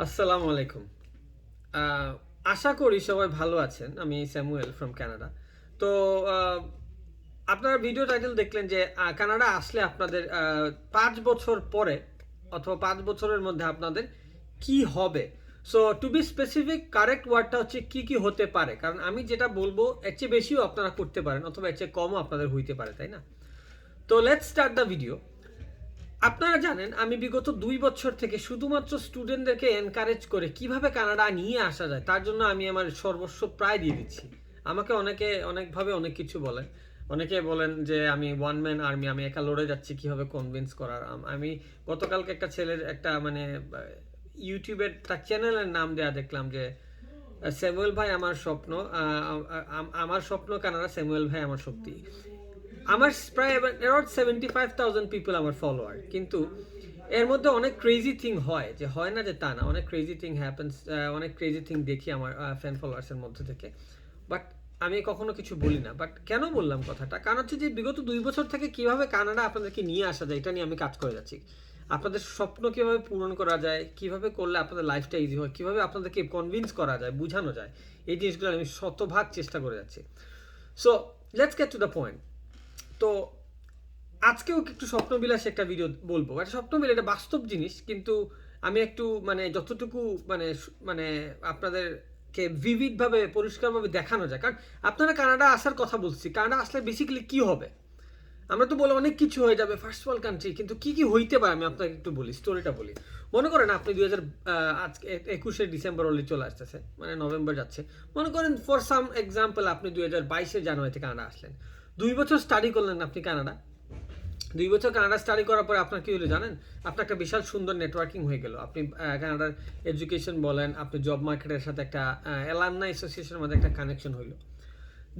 আসসালামু আলাইকুম। আশা করি সবাই ভালো আছেন। আমি স্যামুয়েল ফ্রম কানাডা। তো আহ, আপনারা ভিডিও টাইটেল দেখলেন যে কানাডা আসলে আপনাদের 5 বছর পরে অথবা 5 বছরের মধ্যে আপনাদের কি হবে। So to be specific correct ওয়ার্ডটা হচ্ছে কি কি হতে পারে, কারণ আমি যেটা বলবো এর চেয়ে বেশিও আপনারা করতে পারেন অথবা এর চেয়ে কমও আপনাদের হইতে পারে, তাই না? তো লেটস স্টার্ট দ্য ভিডিও। আপনারা জানেন আমি বিগত 2 বছর থেকে শুধুমাত্র স্টুডেন্টদেরকে এনকারেজ করে কিভাবে কানাডা নিয়ে আসা যায় তার জন্য আমি আমার সর্বস্ব প্রায় দিয়ে দিচ্ছি। আমাকে অনেকে অনেকভাবে অনেক কিছু বলেন। অনেকে বলেন যে আমি ওয়ান ম্যান আর্মি, আমি একা লড়ে যাচ্ছি কিভাবে কনভিন্স করার। আমি গতকালকে একটা ছেলের একটা মানে ইউটিউবের তার চ্যানেলের নাম দেয়া দেখলাম যে স্যামুয়েল ভাই আমার স্বপ্ন, আমার স্বপ্ন কানাডা, স্যামুয়েল ভাই আমার শক্তি। আমার প্রায় অ্যারাউন্ড 75,000 পিপল আমার ফলোয়ার, কিন্তু এর মধ্যে অনেক ক্রেজি থিং হয়, যে হয় না যে তা না, অনেক ক্রেজি থিং হ্যাপেন্স, অনেক ক্রেজি থিং দেখি আমার ফ্যান ফলোয়ার্সের মধ্যে থেকে। বাট আমি কখনো কিছু বলি না। বাট কেন বললাম কথাটা, কারণ হচ্ছে যে বিগত 2 বছর থেকে কিভাবে কানাডা আপনাদেরকে নিয়ে আসা যায় এটা নিয়ে আমি কাজ করে যাচ্ছি। আপনাদের স্বপ্ন কিভাবে পূরণ করা যায়, কিভাবে করলে আপনাদের লাইফটা ইজি হয়, কিভাবে আপনাদেরকে কনভিন্স করা যায়, বোঝানো যায়, এই জিনিসগুলো আমি শতভাগ চেষ্টা করে যাচ্ছি। So let's get to the point. তো আজকেও একটু স্বপ্নবিলাস একটা ভিডিও বলবো, এটা স্বপ্নবিলাস, এটা বাস্তব জিনিস, কিন্তু আমি একটু মানে যতটুকু মানে মানে আপনাদেরকে ভিভিডভাবে পরিষ্কারভাবে দেখানো যায়। কারণ আপনারা কানাডা আসার কথা বলছি, কানাডা আসলে বেসিক্যালি কি হবে। আমরা তো বলে অনেক কিছু হয়ে যাবে, ফার্স্ট ওয়ার্ল্ড কান্ট্রি, কিন্তু কি কি হইতে পারে আমি আপনাকে একটু বলি, স্টোরিটা বলি। মনে করেন আপনি 2000 আজকে 21শে ডিসেম্বর অলরেডি চলে আসতেছে, মানে নভেম্বর যাচ্ছে। মনে করেন ফর সাম এক্সাম্পল আপনি 2022 জানুয়ারিতে কানাডা আসলেন, 2 বছর স্টাডি করলেন আপনি কানাডা। 2 বছর কানাডা স্টাডি করার পরে আপনার কি হলো জানেন? আপনার একটা বিশাল সুন্দর নেটওয়ার্কিং হয়ে গেল। আপনি কানাডার এডুকেশন বলেন, আপনি জব মার্কেটের সাথে একটা অ্যালামনাই অ্যাসোসিয়েশনের মধ্যে একটা কানেকশন হইলো।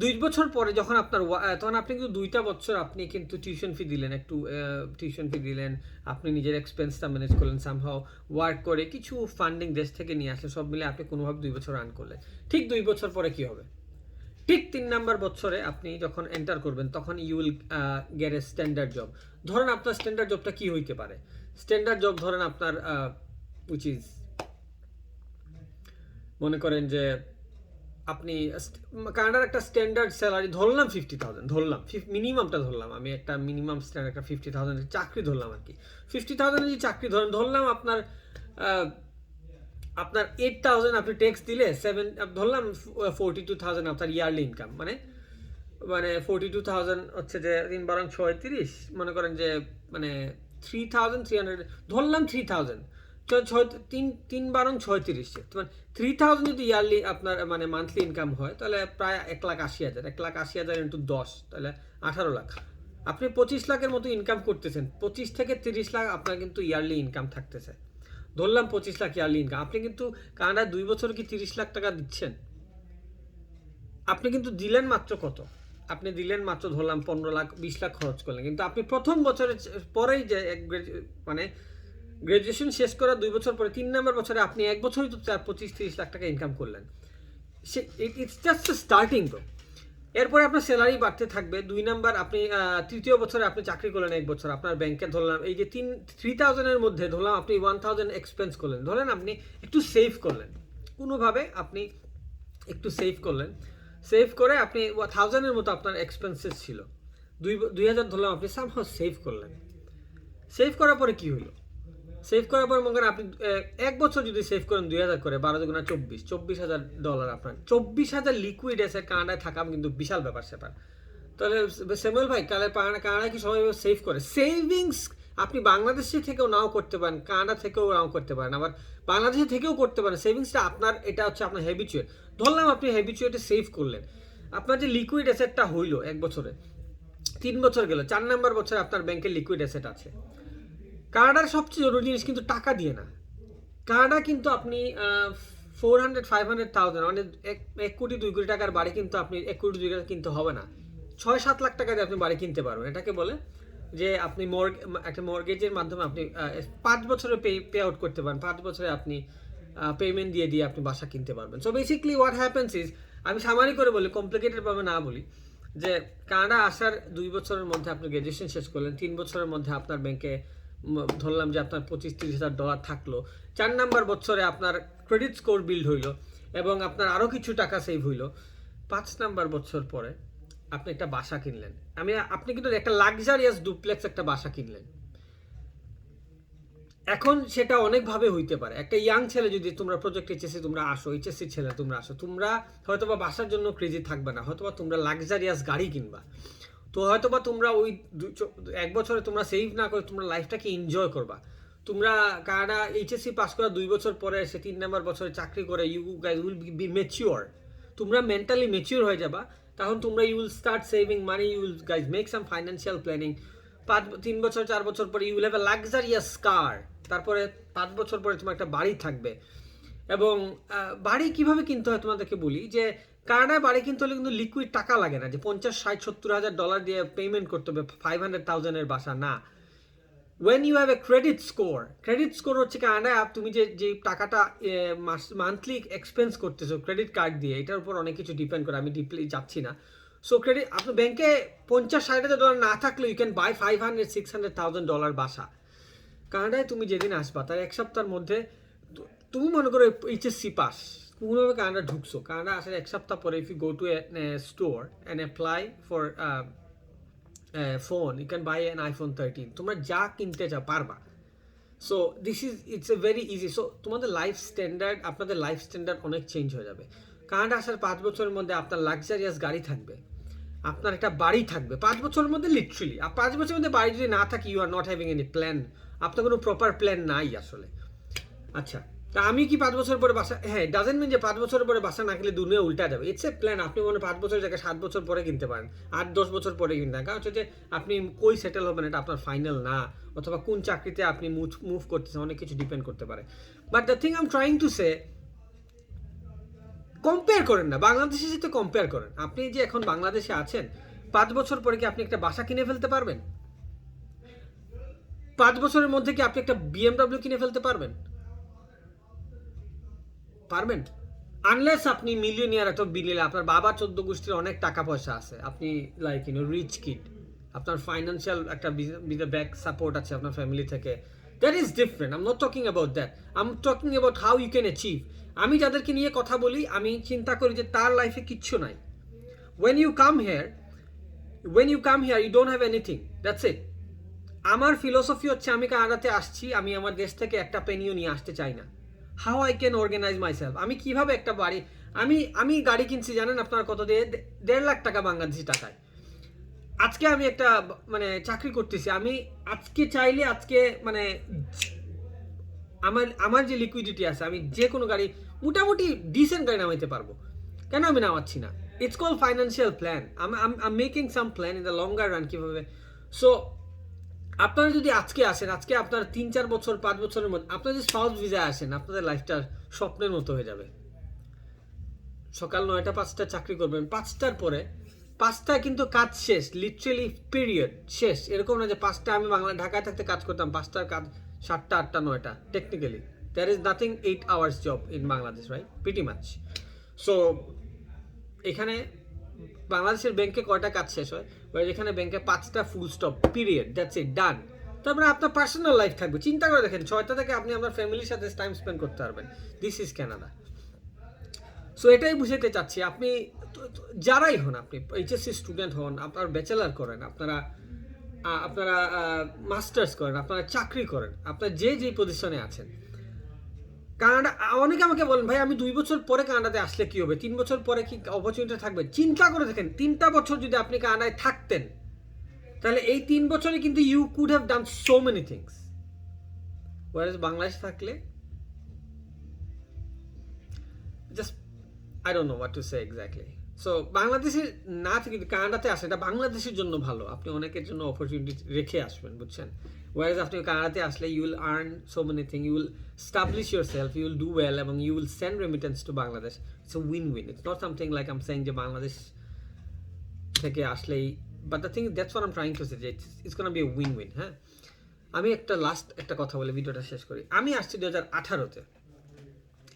2 বছর পরে যখন আপনার তখন আপনি কিন্তু 2টা বছর আপনি কিন্তু টিউশন ফি দিলেন, একটু টিউশন ফি দিলেন, আপনি নিজের এক্সপেন্সটা ম্যানেজ করলেন সামহাও, ওয়ার্ক করে কিছু ফান্ডিং দেশ থেকে নিয়ে আসলে সব মিলে আপনি কোনোভাবে 2 বছর রান করলেন। ঠিক 2 বছর পরে কি হবে? ঠিক 3 নাম্বার বছরে আপনি যখন এন্টার করবেন তখন you will get a standard job. ধরেন আপনার স্ট্যান্ডার্ড জবটা কি হইতে পারে? স্ট্যান্ডার্ড জব ধরেন আপনার উইচ ইজ, মনে করেন যে আপনি কানাডার একটা স্ট্যান্ডার্ড স্যালারি ধরলাম 50,000, ধরলাম মিনিমামটা ধরলাম, আমি একটা মিনিমাম স্ট্যান্ডার্ড একটা 50,000 চাকরি ধরলাম আর কি। 50,000 যদি চাকরি ধরলাম আপনার আপনার 8,000 আপনি ট্যাক্স দিলে ধরলাম 42,000 আপনার ইয়ারলি ইনকাম, মানে মানে 42,000 হচ্ছে যে 3 × 6 = 36, মনে করেন যে মানে 3,300 ধরলাম, 3,000 3 × 6 = 36, মানে 3,000 যদি ইয়ারলি আপনার মানে মান্থলি ইনকাম হয় তাহলে প্রায় 1,80,000, 1,80,000 ইন্টু 10 তাহলে 18 লাখ। আপনি 25 লাখের মতো ইনকাম করতেছেন, 25 থেকে 30 লাখ আপনার কিন্তু ইয়ারলি ইনকাম থাকতেছে। ধরলাম 25 লাখ ইয়ারলি ইনকাম, আপনি কিন্তু কানাডায় 2 বছর কি 30 লাখ টাকা দিচ্ছেন? আপনি কিন্তু দিলেন মাত্র কত? আপনি দিলেন মাত্র ধরলাম 15 লাখ, 20 লাখ খরচ করলেন, কিন্তু আপনি প্রথম বছরের পরেই যে মানে গ্রাজুয়েশন শেষ করার 2 বছর পরে 3 নাম্বার বছরে আপনি 1 বছরই তো 25-30 লাখ টাকা ইনকাম করলেন। সে ইটস জাস্ট স্টার্টিং তো। এরপরে আপনার স্যালারি বাড়তে থাকবে। 2 নাম্বার আপনি তৃতীয় বছরে আপনি চাকরি করলেন 1 বছর, আপনার ব্যাংকে ধরলাম এই যে 3,000-এর মধ্যে ধরলাম আপনি 1,000 এক্সপেন্স করলেন, ধরেন আপনি একটু সেভ করলেন, কোনোভাবে আপনি একটু সেভ করলেন, সেভ করে আপনি 1,000-এর মতো আপনার এক্সপেন্সেস ছিল, 2,000 ধরলাম আপনি সামহাও সেভ করলেন। সেভ করার পরে কি হলো? সেভ করার পর মনে করেন আপনি 1 বছর যদি সেভ করেন 2,000 করে, 12 দুগুণা 24,000 আপনার 24,000 লিকুইড অ্যাসেট কানাডায় থাকা কিন্তু বিশাল ব্যাপার স্যাপার। তাহলে স্যামুয়েল ভাই কানাডায় কি সবাই সেভ করে? সেভিংস আপনি বাংলাদেশে থেকেও নাও করতে পারেন, কানাডা থেকেও নাও করতে পারেন, আবার বাংলাদেশে থেকেও করতে পারেন। সেভিংসটা আপনার, এটা হচ্ছে আপনার হ্যাবিচুয়েট। ধরলাম আপনি হ্যাবিচুয়েটে সেভ করলেন, আপনার যে লিকুইড অ্যাসেটটা হইলো 1 বছরে, 3 বছর গেল, 4 নাম্বার বছরে আপনার ব্যাংকে লিকুইড অ্যাসেট আছে। কানাডার সবচেয়ে জরুরি জিনিস কিন্তু টাকা দিয়ে না। কানাডা কিন্তু আপনি 400-500,000 মানে 1 কোটি 2 কোটি টাকার বাড়ি কিন্তু আপনি 1 কোটি 2 কোটি কিনতে হবে না, 6-7 লাখ টাকা দিয়ে আপনি বাড়ি কিনতে পারবেন। এটাকে বলে যে আপনি একটা মর্গেজের মাধ্যমে আপনি 5 বছরে পে আউট করতে পারেন, 5 বছরে আপনি পেমেন্ট দিয়ে দিয়ে আপনি বাসা কিনতে পারবেন। So basically what happens is, আমি সামারি করে বলি, কমপ্লিকেটেড ভাবে না বলি, যে কানাডা আসার 2 বছরের মধ্যে আপনি গ্র্যাজুয়েশন শেষ করলেন, 3 বছরের মধ্যে আপনার ব্যাংকে ধরলাম যে আপনার $25-30,000 থাকলো, 4 নাম্বার বছরে আপনার ক্রেডিট স্কোর বিল্ড হইলো এবং আপনার আরও কিছু টাকা সেভ হইলো, 5 নাম্বার বছর পরে আপনি একটা বাসা কিনলেন। আপনি কিন্তু একটা লাক্সারিয়াস ডুপ্লেক্স একটা বাসা কিনলেন। এখন সেটা অনেকভাবে হইতে পারে। একটা ইয়াং ছেলে যদি তোমরা প্রজেক্ট এইচএসসি তোমরা আসো, এইচএসসি ছেলে তোমরা আসো, তোমরা হয়তোবা বাসার জন্য ক্রেজি থাকবে না, হয়তোবা তোমরা লাক্সারিয়াস গাড়ি কিনবা। তো হয়তোবা তোমরা ওই 1 বছরে তোমরা সেভ না করে তোমরা লাইফটাকে এনজয় করবা। তোমরা কানাডা এইচএসসি পাস করা 2 বছর পরে সে 3 নাম্বার বছরে চাকরি করে you guys will be mature. তোমরা মেন্টালি ম্যাচিওর হয়ে যাবা। তখন তোমরা you will start saving money, you will guys make some financial planning. 3 বছর 4 বছর পরে you will have a luxurious car. তারপরে 5 বছর পরে তোমার একটা বাড়ি থাকবে। এবং বাড়ি কিভাবে কিনতে হয় তোমাদেরকে বলি যে কানাডায় বাড়ি কিনতে হলে কিন্তু লিকুইড টাকা লাগে না, যে $50,000-60,000 দিয়ে পেমেন্ট করতে হবে 500,000 এর বাসা না। When you have a credit score হচ্ছে কানাডায় তুমি যে টাকাটা মান্থলি এক্সপেন্স করতেছো ক্রেডিট কার্ড দিয়ে, এটার উপর অনেক কিছু ডিপেন্ড করে, আমি ডিপলি যাচ্ছি না। সো ক্রেডিট আপনার ব্যাংকে $50,000-60,000 না থাকলে ইউ ক্যান বাই $500,000-600,000 বাসা। কানাডায় তুমি যেদিন আসবা তার 1 সপ্তাহের মধ্যে তুমি মনে করো এইচএসসি পাস কোনোভাবে কানাডা ঢুকছো, কানাডা আসার 1 সপ্তাহ পরে if you go to a store and apply for phone, you can buy an iPhone 13, তোমরা যা কিনতে চাও পারবা। So it's a very easy. সো তোমাদের আপনাদের লাইফ স্ট্যান্ডার্ড অনেক চেঞ্জ হয়ে যাবে। কানাডা আসার 5 বছরের মধ্যে আপনার লাক্সারিয়াস গাড়ি থাকবে, আপনার একটা বাড়ি থাকবে 5 বছরের মধ্যে লিটারালি। আর 5 বছরের মধ্যে বাড়ি যদি না থাকে you are not having any plan, আপনার কোনো প্রপার প্ল্যান নাই আসলে। আচ্ছা, তা আমি কি 5 বছর পরে বাসা, হ্যাঁ ডাজেন্ট মিন যে 5 বছর পরে বাসা না কিনলে দুনিয়া উল্টা যাবে। It's a plan. আপনি মনে 5 বছরের জায়গায় 7 বছর পরে কিনতে পারেন, 8-10 বছর পরে কিনতে পারেন। কারণ হচ্ছে যে আপনি কই সেটেল হবেন এটা আপনার ফাইনাল না, অথবা কোন চাকরিতে আপনি মুভ করতেছেন, অনেক কিছু ডিপেন্ড করতে পারে। But the thing I am trying to say, compare করেন না, বাংলাদেশের সাথে কম্পেয়ার করেন। আপনি যে এখন বাংলাদেশে আছেন, 5 বছর পরে কি আপনি একটা বাসা কিনে ফেলতে পারবেন? 5 বছরের মধ্যে কি আপনি একটা BMW কিনে ফেলতে পারবেন? পারবেন? আনলেস আপনি মিলিয়নিয়ার, এত বিলিয়নিয়ার, আপনার বাবা 14 গোষ্ঠীর অনেক টাকা পয়সা আছে, আপনি লাইক রিচ কিড, আপনার ফাইন্যান্সিয়াল একটা ব্যাক সাপোর্ট আছে আপনার ফ্যামিলি থেকে, that is different. I am not talking about that, I am talking about how you can achieve. আমি যাদেরকে নিয়ে কথা বলি আমি চিন্তা করি যে তার লাইফে কিচ্ছু নাই। when you come here you don't have anything, that's it. আমার ফিলোসফি হচ্ছে আমি কানাডাতে আসছি, আমি আমার দেশ থেকে একটা পেনিও নিয়ে আসতে চাই না। How I can organise myself, আমি কিভাবে একটা বাড়ি, আমি গাড়ি কিনছি জানেন আপনার কত দিয়ে? 1.5 লাখ টাকা বাংলাদেশি টাকায়। আজকে আমি একটা মানে চাকরি করতেছি, আমি আজকে চাইলে আজকে মানে আমার যে লিকুইডিটি আছে আমি যে কোনো গাড়ি মোটামুটি ডিসেন্ট গাড়ি নামাইতে পারবো। কেন আমি নামাচ্ছি না? It's call financial plan. I making some plan in the longer run কীভাবে। সো আপনারা যদি আজকে আসেন, আজকে আপনার 3-4 বছর 5 বছরের মধ্যে আপনার যে স্পাউস ভিসায় আসেন, আপনাদের লাইফটা স্বপ্নের মতো হয়ে যাবে। সকাল 9টা-5টা চাকরি করবেন, 5টার পরে 5টায় কিন্তু কাজ শেষ, লিটারেলি পিরিয়ড শেষ। এরকম না যে 5টা আমি ঢাকায় থাকতে কাজ করতাম, 5টার কাজ 7টা 8টা 9টা। Technically there is nothing 8 hours job in Bangladesh, right? Pretty much. So এখানে বাংলাদেশের ব্যাংকে কয়টা কাজ শেষ হয়? এখানে ব্যাংকে 5টা full stop, period, that's it, done. তারপরে আপনার পার্সোনাল লাইফ থাকবে। চিন্তা করে দেখেন 6টা থেকে আপনি আপনার ফ্যামিলির সাথে টাইম স্পেন্ড করতে পারবেন। This is Canada. সো এটাই বুঝাতে চাচ্ছি, আপনি যারাই হন, আপনি এইচএসসি স্টুডেন্ট হন, আপনার ব্যাচেলার করেন, আপনারা মাস্টার্স করেন, আপনারা চাকরি করেন, আপনার যে পজিশনে আছেন, কানাডা, অনেকে আমাকে বলেন ভাই আমি 2 বছর পরে কানাডাতে আসলে কি হবে, 3 বছর পরে কি অপরচুনিটি থাকবে? চিন্তা করে দেখেন 3টা বছর যদি আপনি কানাডায় থাকতেন, তাহলে এই 3 বছরে কিন্তু you could have done so many things. Whereas Bangladesh থাকলে just I don't know what to say exactly. So বাংলাদেশে না থেকে কানাডাতে আসে, এটা বাংলাদেশের জন্য ভালো, আপনি অনেকের জন্য অপরচুনিটি রেখে আসবেন, বুঝছেন? ওয়ারেজ আপনি কানাডাতে আসলে you will earn so many thing, you will establish yourself, you will do well, এবং you will send remittance to Bangladesh. It's a win, it's not something like I am saying যে বাংলাদেশ থেকে আসলেই, but the thing that's what I am trying to say, যে it's gonna be a win. হ্যাঁ, আমি last একটা কথা বলে ভিডিওটা শেষ করি। আমি আসছি 2018-তে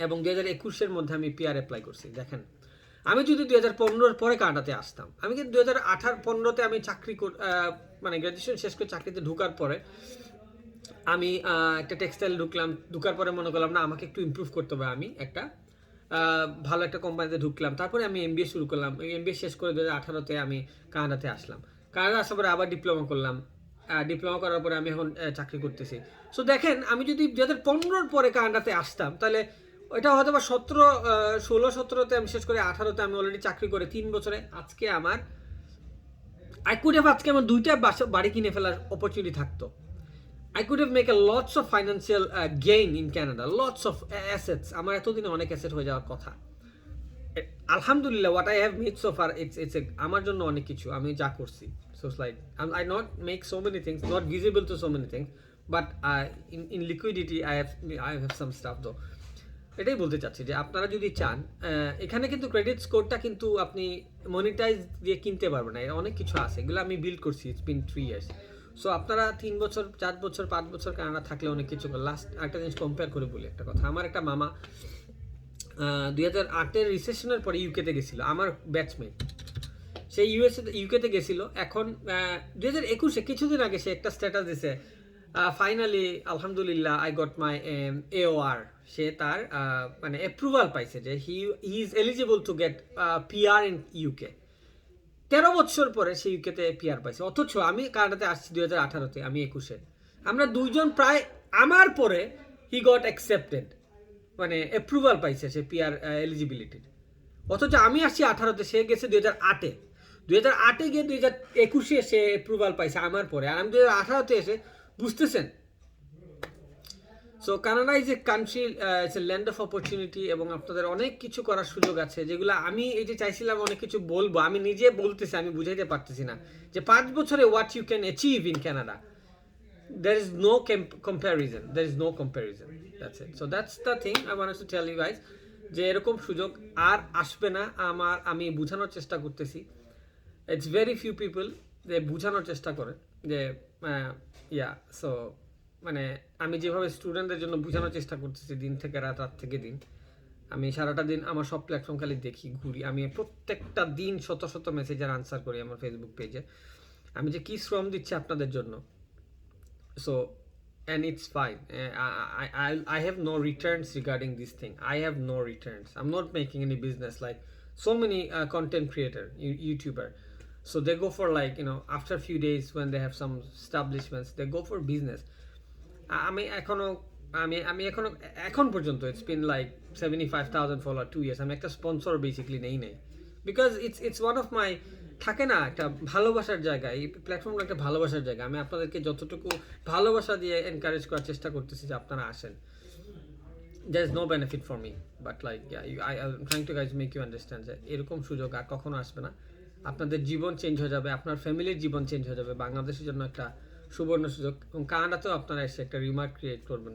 এবং 2021-এর মধ্যে আমি পিআর অ্যাপ্লাই করছি। দেখেন, আমি যদি 2015-এর পরে কানাডাতে আসতাম, আমি কিন্তু 2018-15-তে আমি চাকরি মানে গ্র্যাজুয়েশন শেষ করে চাকরিতে ঢোকার পরে আমি একটা টেক্সটাইল ঢুকার পরে মনে করলাম না আমাকে একটু ইমপ্রুভ করতে হবে, আমি একটা ভালো একটা কোম্পানিতে ঢুকলাম, তারপরে আমি এমবিএ শুরু করলাম। এমবিএ শেষ করে 2018-তে আমি কানাডাতে আসলাম। কানাডা আসার পরে আবার ডিপ্লোমা করলাম। ডিপ্লোমা করার পরে আমি এখন চাকরি করতেছি। সো দেখেন, আমি যদি 2015-র পরে কানাডাতে আসতাম, তাহলে ওইটা হয়তো বা 16-17-তে আমি শেষ করে 18-তে আমি অলরেডি চাকরি করে 3 বছরে আজকে আমার আজকে আমার 2টা বাড়ি কিনে ফেলার অপরচুনিটি থাকতো। I could have make a lots of financial gain in Canada, lots of assets. আমার এতদিনে অনেক অ্যাসেট হয়ে যাওয়ার কথা। আলহামদুলিল্লাহ, what I have made so far, it's আমার জন্য অনেক কিছু আমি যা করছি। So it's like I not make so many things, not visible to so many things, but in liquidity I have some stuff though. এটাই বলতে চাচ্ছি যে আপনারা যদি চান, এখানে কিন্তু ক্রেডিট স্কোরটা কিন্তু আপনি মনিটাইজ দিয়ে কিনতে পারবেন না, অনেক কিছু আছে, এগুলো আমি বিল্ড করছি। It's been 3 years. সো আপনারা 3 বছর 4 বছর 5 বছর কানাডা থাকলে অনেক কিছু। লাস্ট একটা জিনিস কম্পেয়ার করে বলি একটা কথা। আমার একটা মামা 2008-এর রিসেশনের পরে ইউকেতে গেছিল, আমার ব্যাচমেট। সে ইউকেতে গেছিল। এখন 2021-এ কিছুদিন আগে সে একটা স্ট্যাটাস দিছে, ফাইনালি আলহামদুলিল্লাহ আই গট মাই AOR। সে তার মানে অ্যাপ্রুভাল পাইছে যে he is eligible to get PR in UK. 13 বছর পরে সে ইউকেতে PR পাইছে। অথচ আমি কানাডাতে আসছি 2018-তে, আমি 21-এ। আমরা দুইজন প্রায় আমার পরে হি গট অ্যাকসেপ্টেড, মানে অ্যাপ্রুভাল পাইছে সে PR এলিজিবিলিটির। অথচ আমি আসছি 18-তে, সে গেছে 2008-এ। 2008-এ গিয়ে 2021-এ সে অ্যাপ্রুভাল পাইছে আমার পরে, আর আমি 2018-তে এসে, বুঝতেছেন? So Canada is a country, it's a land of opportunity, এবং আপনাদের অনেক কিছু করার সুযোগ আছে, যেগুলো আমি এই যে চাইছিলাম অনেক কিছু বলবো, আমি নিজে বলতেছি, আমি বুঝাইতে পারতেছি না যে 5 বছরে what you can achieve in Canada. There is no comparison. There is no comparison. That's it. So that's the thing I wanted to tell you guys. যে এরকম সুযোগ আর আসবে না। আমি বোঝানোর চেষ্টা করতেছি। It's very few people যে বোঝানোর চেষ্টা করে যে সো মানে আমি যেভাবে স্টুডেন্টদের জন্য বোঝানোর চেষ্টা করতেছি দিন থেকে রাত, রাত থেকে দিন, আমি সারাটা দিন আমার সব প্ল্যাটফর্ম খালি দেখি, ঘুরি। আমি প্রত্যেকটা দিন শত শত মেসেজের আনসার করি আমার ফেসবুক পেজে। আমি যে কী শ্রম দিচ্ছি আপনাদের জন্য। So, and it's fine. I have no returns regarding this thing. I have no returns. I'm not making any business like so many content creator, YouTuber. So they go for like, after a few days when they have some establishments, they go for business. আমি এখনো এখন পর্যন্ত it's been like 75,000 follower 2 years. আমি একটা sponsor basically নেই, because it's one of my, থাকে না একটা ভালোবাসার জায়গা, এই প্ল্যাটফর্মটা একটা ভালোবাসার জায়গা। আমি আপনাদেরকে যতটুকু ভালোবাসা দিয়ে এনকারেজ করার চেষ্টা করতেছি যে আপনারা আসেন। there is no benefit for me, but like I'm trying to guys make you understand যে এরকম সুযোগ আর কখনো আসবে না। আপনাদের জীবন চেঞ্জ হয়ে যাবে, আপনার ফ্যামিলির জীবন চেঞ্জ হয়ে যাবে। বাংলাদেশের জন্য একটা সুবর্ণ সুযোগ, এবং কানাডাতেও আপনারা এসে একটা রিমার্ক ক্রিয়েট করবেন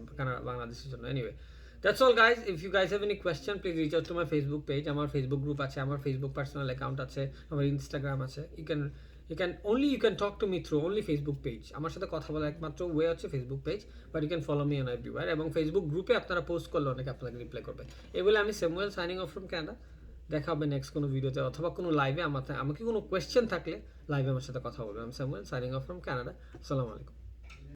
বাংলাদেশের জন্য। Anyway, that's all guys. If you guys have any question, please reach out to my Facebook page. আমার ফেসবুক গ্রুপ আছে, আমার ফেসবুক পার্সোনাল অ্যাকাউন্ট আছে, আমার ইনস্টাগ্রাম আছে। You can talk to me through only Facebook page. আমার সাথে কথা বলার একমাত্র ওয়ে হচ্ছে Facebook page, but you can follow me on everywhere. এবং ফেসবুক গ্রুপে আপনারা পোস্ট করলে অনেকে আপনাকে রিপ্লাই করবে। এই বলে আমি Samuel signing off from Canada. দেখা হবে নেক্সট কোনো ভিডিওতে অথবা কোনো লাইভে। আমাকে কোনো কোয়েশ্চেন থাকলে লাইভে আমার সাথে কথা বলবে। আমি Samuel signing off from Canada. আসসালামু আলাইকুম।